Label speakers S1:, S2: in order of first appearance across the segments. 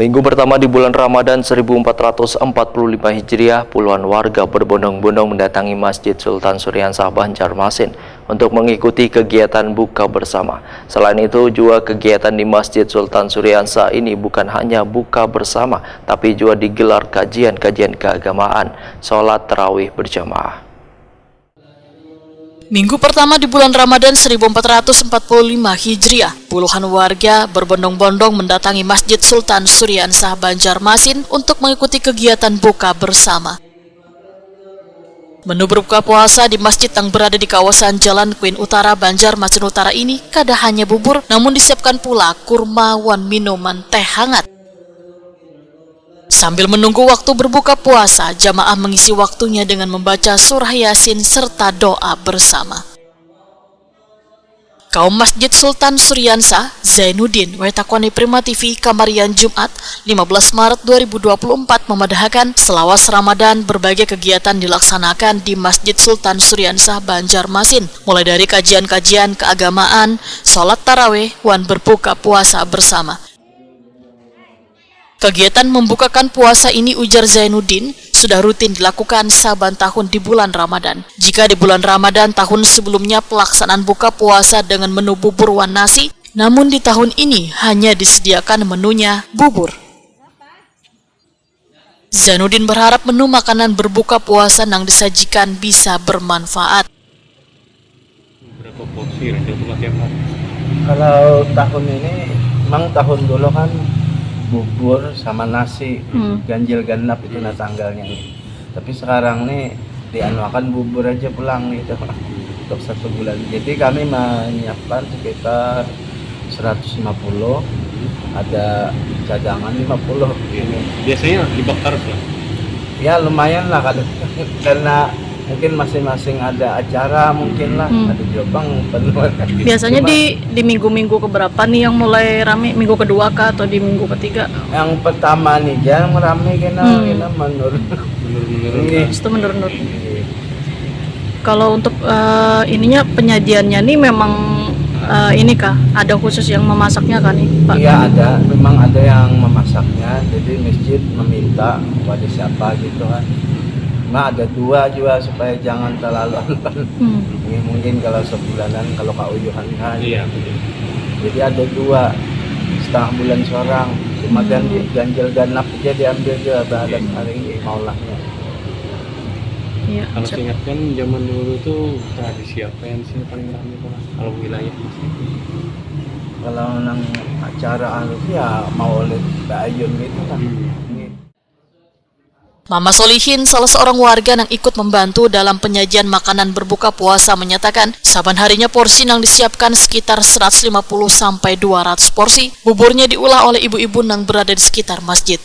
S1: Minggu pertama di bulan Ramadan 1445 Hijriah, puluhan warga berbondong-bondong mendatangi Masjid Sultan Suryansah Banjarmasin untuk mengikuti kegiatan buka bersama. Selain itu, juga kegiatan di Masjid Sultan Suryansah ini bukan hanya buka bersama, tapi juga digelar kajian-kajian keagamaan, sholat tarawih berjamaah.
S2: Minggu pertama di bulan Ramadan 1445 Hijriah, puluhan warga berbondong-bondong mendatangi Masjid Sultan Suryansah Banjarmasin untuk mengikuti kegiatan buka bersama. Menu berbuka puasa di masjid yang berada di kawasan Jalan Queen Utara, Banjarmasin Utara ini kada hanya bubur, namun disiapkan pula kurma wan minuman teh hangat. Sambil menunggu waktu berbuka puasa, jamaah mengisi waktunya dengan membaca surah Yasin serta doa bersama. Kaum Masjid Sultan Suryansah, Zainuddin, Wetakoni Prima TV, Kamarian Jumat, 15 Maret 2024 memadahkan selawas Ramadan berbagai kegiatan dilaksanakan di Masjid Sultan Suryansah Banjarmasin, mulai dari kajian-kajian keagamaan, sholat tarawih, wan berbuka puasa bersama. Kegiatan membukakan puasa ini, ujar Zainuddin, sudah rutin dilakukan saban tahun di bulan Ramadan. Jika di bulan Ramadan tahun sebelumnya pelaksanaan buka puasa dengan menu bubur wan nasi, namun di tahun ini hanya disediakan menunya bubur. Zainuddin berharap menu makanan berbuka puasa yang disajikan bisa bermanfaat.
S3: Berapa porsi untuk tiap hari?
S4: Kalau tahun ini, memang tahun dulu kan bubur sama nasi, ganjil genap itu tanggalnya nih. Tapi sekarang nih dianuakan bubur aja pulang nih itu untuk 1 bulan. Jadi kami menyiapkan sekitar 150, ada cadangan 50.
S3: Biasanya dibakar ya?
S4: Ya lumayan lah karena mungkin masing-masing ada acara mungkin lah, ada jobang penuh.
S5: Biasanya di minggu-minggu keberapa nih yang mulai rame? Minggu kedua kah atau di minggu ketiga?
S4: Yang pertama nih jangan rame kena menurun.
S5: Itu menurun. Kalau untuk ininya penyajiannya nih memang ini kah? Ada khusus yang memasaknya kan nih, Pak?
S4: Iya ada, memang ada yang memasaknya. Jadi masjid meminta kepada siapa gitu kan. Nah ada 2 juga supaya jangan terlalu mungkin kalau sebulanan kalau kauyuhan kan.
S3: Iya.
S4: Jadi ada 2 setengah bulan seorang, cuma ganjil genap aja diambil juga terhadap hari ini maulahnya.
S5: Iya.
S3: Kalau ingat kan zaman dulu tuh tradisi apa yang sih paling ramai kalau wilayah masih?
S4: Kalau nang acara ya maulid Bayun gitu kan.
S2: Mama Solihin, salah seorang warga yang ikut membantu dalam penyajian makanan berbuka puasa, menyatakan saban harinya porsi yang disiapkan sekitar 150 sampai 200 porsi. Buburnya diolah oleh ibu-ibu yang berada di sekitar masjid.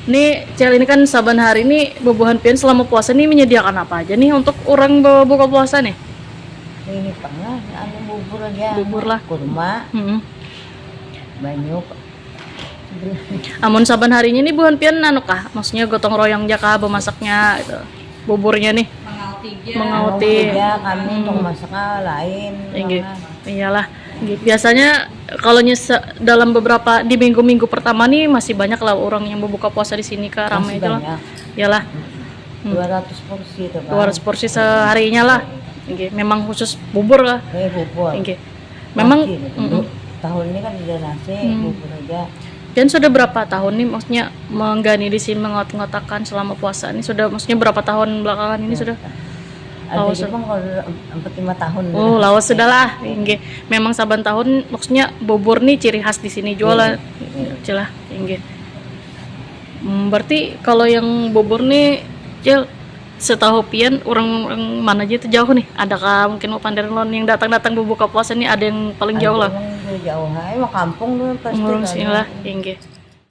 S5: Nih, Cel, ini kan saban hari ini bubuhan pian selama puasa nih menyediakan apa aja nih untuk orang berbuka puasa nih?
S6: Ini pernah anu bubur aja.
S5: Bubur lah.
S6: Kurma, banyak.
S5: Amun saban harinya nih buhan pian anu kah? Maksudnya gotong royong jaka bemasaknya itu. Buburnya nih. Mengauti.
S6: Ya kami untuk masaknya lain.
S5: Iyalah. Biasanya kalau dalam beberapa di minggu-minggu pertama nih masih banyak lah orang yang berbuka puasa di sini kah, ramai aja lah. Iyalah.
S6: 200 porsi itu kan.
S5: 200 porsi seharinya lah. Memang khusus bubur lah.
S6: Bubur.
S5: Memang
S6: tahun ini kan udah nasi, bubur aja.
S5: Dan sudah berapa tahun nih maksudnya menggani di sini mengotak-ngotakan selama puasa ini sudah maksudnya berapa tahun belakangan ini sudah?
S6: Ada Jepang kalau 45 tahun.
S5: Oh, lawas sudah lah. Memang saban tahun maksudnya bubur nih ciri khas di sini jualan. Celah, berarti kalau yang bubur nih, Cel, setahu pian orang mana aja itu jauh nih? Adakah mungkin mau Panderlon yang datang-datang berbuka puasa nih ada yang paling jauh lah?
S6: Jauh, mau kampung tuh pasti.
S5: Ngurung sini lah,